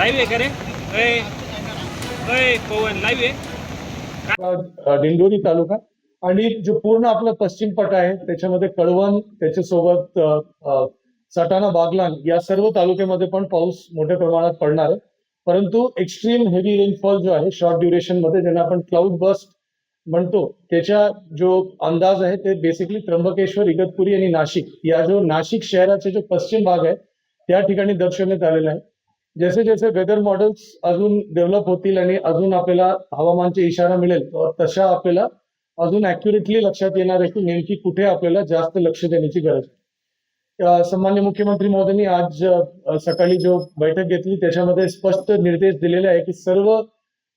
Live आहे का रे? पवन live आहे. दिंडोरी तालुका आणि जो पूर्ण आपला पश्चिम पट्टा आहे त्याच्यामध्ये कळवण, त्याच्यासोबत सटाणा, बागलाण या सर्व तालुक्यामध्ये पण पाऊस मोठ्या प्रमाणात पडणार आहे. परंतु एक्स्ट्रीम हेवी रेनफॉल जो आहे शॉर्ट ड्युरेशन मध्ये, ज्यांना आपण क्लाउड बस्ट म्हणतो, त्याच्या जो अंदाज आहे ते बेसिकली त्र्यंबकेश्वर, इगतपुरी आणि नाशिक या जो नाशिक शहराचे जो पश्चिम भाग आहे त्या ठिकाणी दर्शवण्यात आलेला आहे. जसे जसे वेदर मॉडेल्स अजून डेव्हलप होतील आणि अजून आपल्याला हवामानचे इशारा मिळेल तशा आपल्याला अजून ऍक्युरेटली लक्षात येणार आहे की नेमकी कुठे आपल्याला जास्त लक्ष देण्याची गरज आहे. सन्माननीय मुख्यमंत्री महोदयांनी आज सकाळी जो बैठक घेतली त्याच्यामध्ये स्पष्ट निर्देश दिलेले आहे की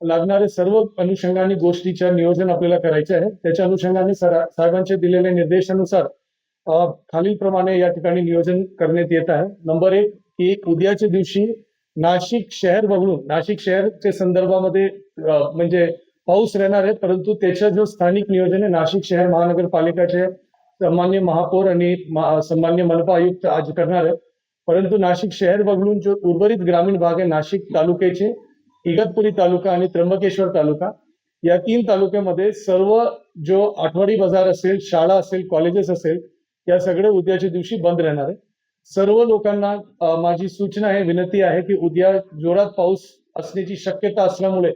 लागणारे सर्व अनुषंगाने गोष्टीच्या नियोजन आपल्याला करायचे आहे. त्याच्या अनुषंगाने साहेबांचे दिलेल्या निर्देशानुसार खालीलप्रमाणे या ठिकाणी नियोजन करण्यात येत आहे. नंबर 1 की उद्याच्या दिवशी नाशिक शहर वगळून, नाशिक शहरच्या संदर्भामध्ये म्हणजे पाऊस राहणार आहे, परंतु त्याच्या जो स्थानिक नियोजन आहे नाशिक शहर महानगरपालिकाचे सन्मान्य महापौर आणि सन्मान्य मनपा आयुक्त आज करणार आहे. परंतु नाशिक शहर वगळून जो उर्वरित ग्रामीण भाग आहे, नाशिक तालुक्याचे इगतपुरी तालुका आणि त्र्यंबकेश्वर तालुका या 3 तालुक्यामध्ये सर्व जो आठवडी बाजार असेल, शाळा असेल, कॉलेजेस असेल, या सगळे उद्याच्या दिवशी बंद राहणार आहे. सर्व लोकांना माझी सूचना आहे, विनंती आहे की उद्या जोरात पाऊस असण्याची शक्यता असल्यामुळे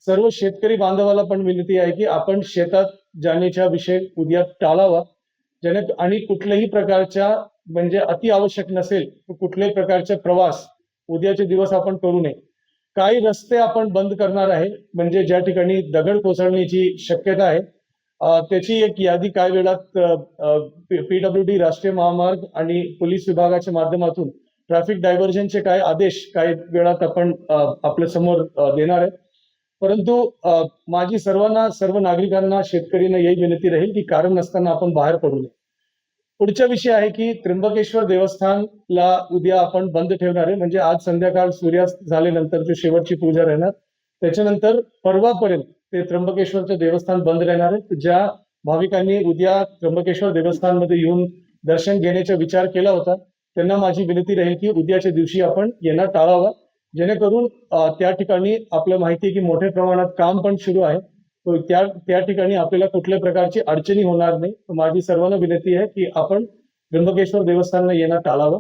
सर्व शेतकरी बांधवाला पण विनंती आहे की आपण शेतात जाण्याचा विषय उद्या टाळावा. आणि कुठल्याही प्रकारच्या म्हणजे अति आवश्यक नसेल कुठल्याही प्रकारचा प्रवास उद्याचे दिवस आपण करू नये. काही रस्ते आपण बंद करणार आहे, म्हणजे ज्या ठिकाणी दगड कोसळण्याची शक्यता आहे त्याची एक यादी काय वेळात PWD राष्ट्रीय महामार्ग आणि पोलीस विभागाच्या माध्यमातून ट्रॅफिक डायव्हर्जनचे काय आदेश काय वेळात आपण आपल्या समोर देणार आहे. परंतु माझी सर्व नागरिकांना, शेतकऱ्यांना यही विनंती राहील की कारण नसताना आपण बाहेर पडू नये. पुढचा विषय आहे की त्र्यंबकेश्वर देवस्थानला उद्या आपण बंद ठेवणार आहे, म्हणजे आज संध्याकाळ सूर्यास्त झाल्यानंतर जो शेवटची पूजा राहणार त्याच्यानंतर परवापर्यंत ते त्र्यंबकेश्वरचं देवस्थान बंद राहणार आहे. ज्या भाविकांनी उद्या त्र्यंबकेश्वर देवस्थानमध्ये येऊन दर्शन घेण्याचा विचार केला होता त्यांना माझी विनंती राहील की उद्याच्या दिवशी आपण येणं टाळावा, जेणेकरून त्या ठिकाणी आपल्याला माहिती आहे की मोठ्या प्रमाणात काम पण सुरू आहे, त्या ठिकाणी आपल्याला कुठल्या प्रकारची अडचणी होणार नाही. माझी सर्वांना विनंती आहे की आपण त्र्यंबकेश्वर देवस्थानला येणं टाळावं.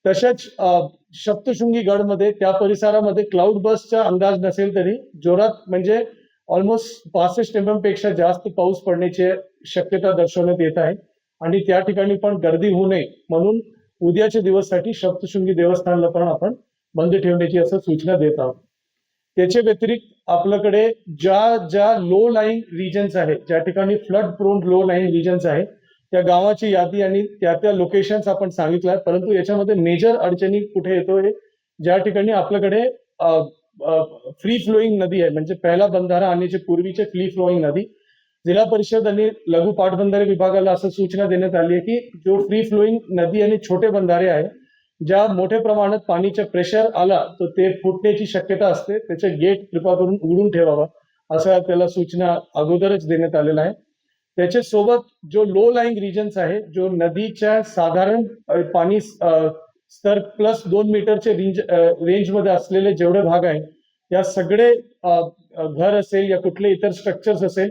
तसेच सप्तशृंगी गडमध्ये त्या परिसरामध्ये क्लाउड बसचा अंदाज नसेल तरी जोरात म्हणजे ऑलमोस्ट 65 mm पेक्षा जास्त पाऊस पडण्याची शक्यता दर्शवण्यात येत आहे आणि त्या ठिकाणी पण गर्दी होऊ नये म्हणून उद्याच्या दिवससाठी सप्तशृंगी देवस्थानला पण आपण बंद ठेवण्याची असं सूचना देत आहोत. त्याच्या व्यतिरिक्त आपल्याकडे ज्या लो लाईंग रिजन्स आहेत, ज्या ठिकाणी flood prone low lying regions आहे त्या गावाची यादी आणि त्या लोकेशन्स आपण सांगितल्या, परंतु याच्यामध्ये मेजर अडचणी कुठे येतोय, ज्या ठिकाणी आपल्याकडे फ्री फ्लोईंग नदी आहे, म्हणजे पहिला बंधारा आणण्याच्या पूर्वीचे फ्री फ्लोईंग नदी. जिल्हा परिषद आणि लघु पाटबंधारे विभागाला असं सूचना देण्यात आली आहे की जो फ्री फ्लोईंग नदी आणि छोटे बंधारे आहे ज्या मोठ्या प्रमाणात पाणीचा प्रेशर आला तर ते फुटण्याची शक्यता असते, त्याचे गेट कृपा करून उघडून ठेवावा असं त्याला सूचना अगोदरच देण्यात आलेला आहे. त्याच्या सोबत जो लो लाईंग रिजन्स आहे, जो नदीच्या साधारण पाणी स्तर प्लस 2 मीटरचे रेंजमध्ये असलेले जेवढे भाग आहे या सगळे घर असेल या कुठले इतर स्ट्रक्चर्स असेल,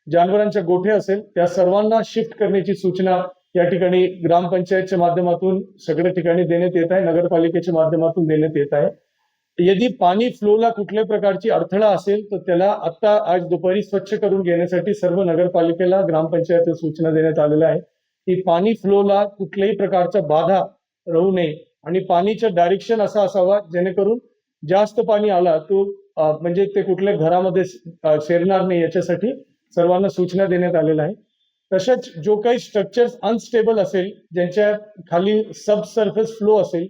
जनावरांच्या गोठे असेल, त्या सर्वांना शिफ्ट करण्याची सूचना या ठिकाणी ग्रामपंचायतच्या माध्यमातून सगळ्या ठिकाणी देण्यात येत आहे, नगरपालिकेच्या माध्यमातून देण्यात येत आहे. यदि पाणी फ्लोला कुठल्या प्रकारची अडथळा असेल तर त्याला आता आज दुपारी स्वच्छ करून घेण्यासाठी सर्व नगरपालिकेला ग्रामपंचायतला सूचना देण्यात आलेल्या आहे की पाणी फ्लोला कुठल्याही प्रकारचा बाधा राहू नये आणि पाणीचं डायरेक्शन असा असावा जेणेकरून जास्त पाणी आला तो म्हणजे ते कुठल्या घरामध्ये शिरणार नाही, याच्यासाठी सर्वांना सूचना देण्यात आलेल्या आहे. तसेच जो काही स्ट्रक्चर्स अनस्टेबल असेल, ज्यांच्या खाली सब सरफेस फ्लो असेल,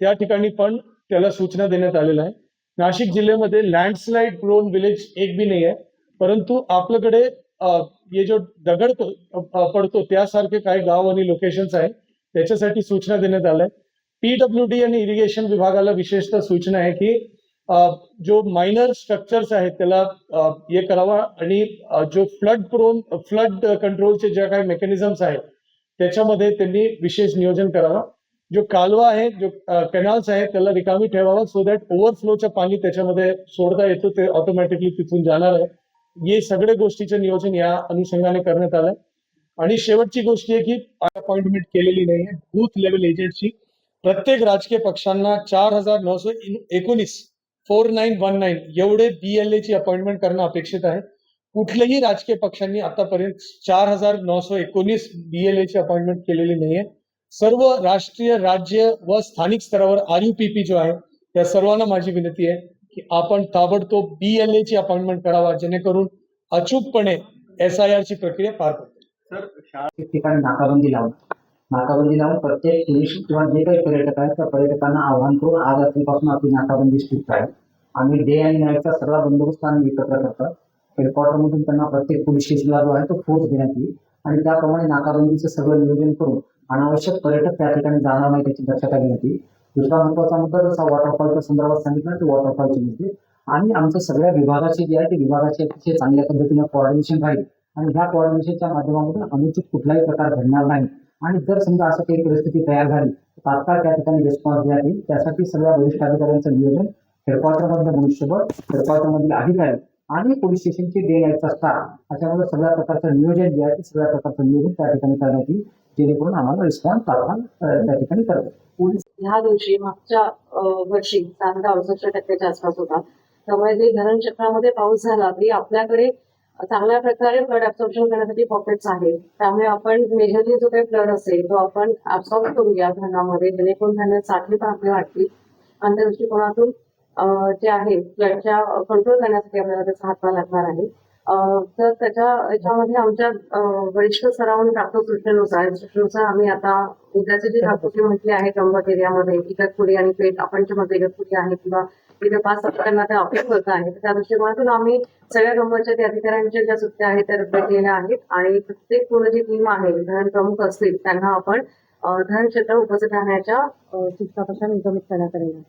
त्या ठिकाणी पण त्याला सूचना देण्यात आलेल्या आहे. नाशिक जिल्ह्यामध्ये लँडस्लाइड प्रोन विलेज एक भी नाही आहे, परंतु आपल्याकडे हे जो दगड पडतो त्यासारखे काही गाव आणि लोकेशन्स आहेत त्याच्यासाठी सूचना देण्यात आल्या. PWD आणि इरिगेशन विभागाला विशेषतः सूचना आहे की जो मायनर स्ट्रक्चर्स आहेत त्याला हे करावा आणि जो फ्लड कंट्रोलचे ज्या काही मेकॅनिझम्स आहेत त्याच्यामध्ये त्यांनी विशेष नियोजन करावा. जो कालवा आहे, जो कॅनल्स आहे, त्याला रिकामी ठेवावं सो दॅट ओव्हरफ्लोचं पाणी त्याच्यामध्ये सोडता येतो, ते ऑटोमॅटिकली तिथून जाणार आहे. हे सगळे गोष्टीचं नियोजन या अनुषंगाने करण्यात आलंय. आणि शेवटची गोष्ट आहे की अपॉइंटमेंट केलेली नाहीये बूथ लेवल एजंटची. प्रत्येक राजकीय पक्षांना 4,919 4919 एवढे BLA ची अपॉइंटमेंट करणं अपेक्षित आहे. कुठल्याही राजकीय पक्षांनी आतापर्यंत 4,919 BLA ची अपॉइंटमेंट केलेली नाहीये. सर्व राष्ट्रीय, राज्य व स्थानिक स्तरावर RUPP जो आहे, त्या सर्वांना माझी विनंती आहे की आपण ताबडतोब BLA ची अपॉइंटमेंट करावा, जेणेकरून अचूकपणे SIR ची प्रक्रिया पार पडते. ठिकाणी नाकाबंदी लावून प्रत्येक टुरिस्ट किंवा जे काही पर्यटक आहेत त्या पर्यटकांना आव्हान करून आज रात्रीपासून आपली नाकाबंदी स्ट्रिक्ट आहे. आम्ही डे आणि नाईटचा सगळा बंदोबस्त आम्ही एकत्र करतात. हेडक्वार्टरमधून त्यांना प्रत्येक पोलीस स्टेशनला जो आहे तो फोर्स देण्यात येईल आणि त्याप्रमाणे नाकाबंदीचं सगळं नियोजन करून अनावश्यक पर्यटक त्या ठिकाणी जाणार नाही त्याची दक्षता घेण्यात येईल. दुसरा महत्वाचा मुद्दा जसा वॉटरफॉलच्या संदर्भात सांगितलं ते वॉटरफॉलचे मुद्दे आणि आमच्या सगळ्या विभागाची जी आहे ती विभागाची अतिशय चांगल्या पद्धतीने कोऑर्डिनेशन राहील आणि ह्या कोऑर्डिनेशनच्या माध्यमातून अनुचित कुठलाही प्रकार घडणार नाही. आणि जर समजा असं काही परिस्थिती तयार झाली तर तात्काळ त्या ठिकाणी रिस्पॉन्स देण्यात येईल. त्यासाठी सगळ्या वरिष्ठ अधिकाऱ्यांचं नियोजन, हेडक्वार्टरमधलं मनुष्यबळ, हेडक्वार्टरमधील अधिकारी आणि पोलीस स्टेशनचे डे नाईटचा स्टाफ अशामध्ये सगळ्या प्रकारचं नियोजन जे आहे ते सगळ्या प्रकारचं नियोजन त्या ठिकाणी करण्यात येईल, जेणेकरून आम्हाला रिस्पॉन्स तात्काळ त्या ठिकाणी करतो. पोलीस ह्या दिवशी मागच्या वर्षी 68% आसपास होता. त्यामुळे जे धरणचक्रामध्ये पाऊस झाला तरी आपल्याकडे चांगल्या प्रकारे फ्लड ऍब्सॉर्प्शन करण्यासाठी पॉकेट्स आहेत. त्यामुळे आपण मेजरली जो काही फ्लड असेल तो आपण ऍब्सॉर्ब करूया धरणामध्ये, जेणेकरून धरणात साठे पण आपले वाटतील आणि त्या दृष्टिकोनातून जे आहे फ्लडच्या कंट्रोल करण्यासाठी आपल्याला त्याचा हातभार लागणार आहे. तर याच्यामध्ये आमच्या वरिष्ठ स्तरावरून प्राप्त सूचनेनुसार आम्ही आता उद्याचे जे तात्पुरते म्हटले आहे त्र्यंबक एरियामध्ये इगतपुरी आणि पेठ, आपण जे मध्ये इगतपुरी आहे किंवा तिथे 5 सप्ताहांना ते अपडेट होत आहे. त्या दृष्टिकोनातून आम्ही सगळ्या नंबरच्या अधिकाऱ्यांच्या ज्या सुट्ट्या आहेत त्या रद्द केलेल्या आहेत आणि प्रत्येक पूर्ण जी टीम आहे धरण प्रमुख असतील त्यांना आपण धरण क्षेत्र उपस्थित राहण्याच्या सूचना निर्गमित करण्यात आलेल्या आहेत.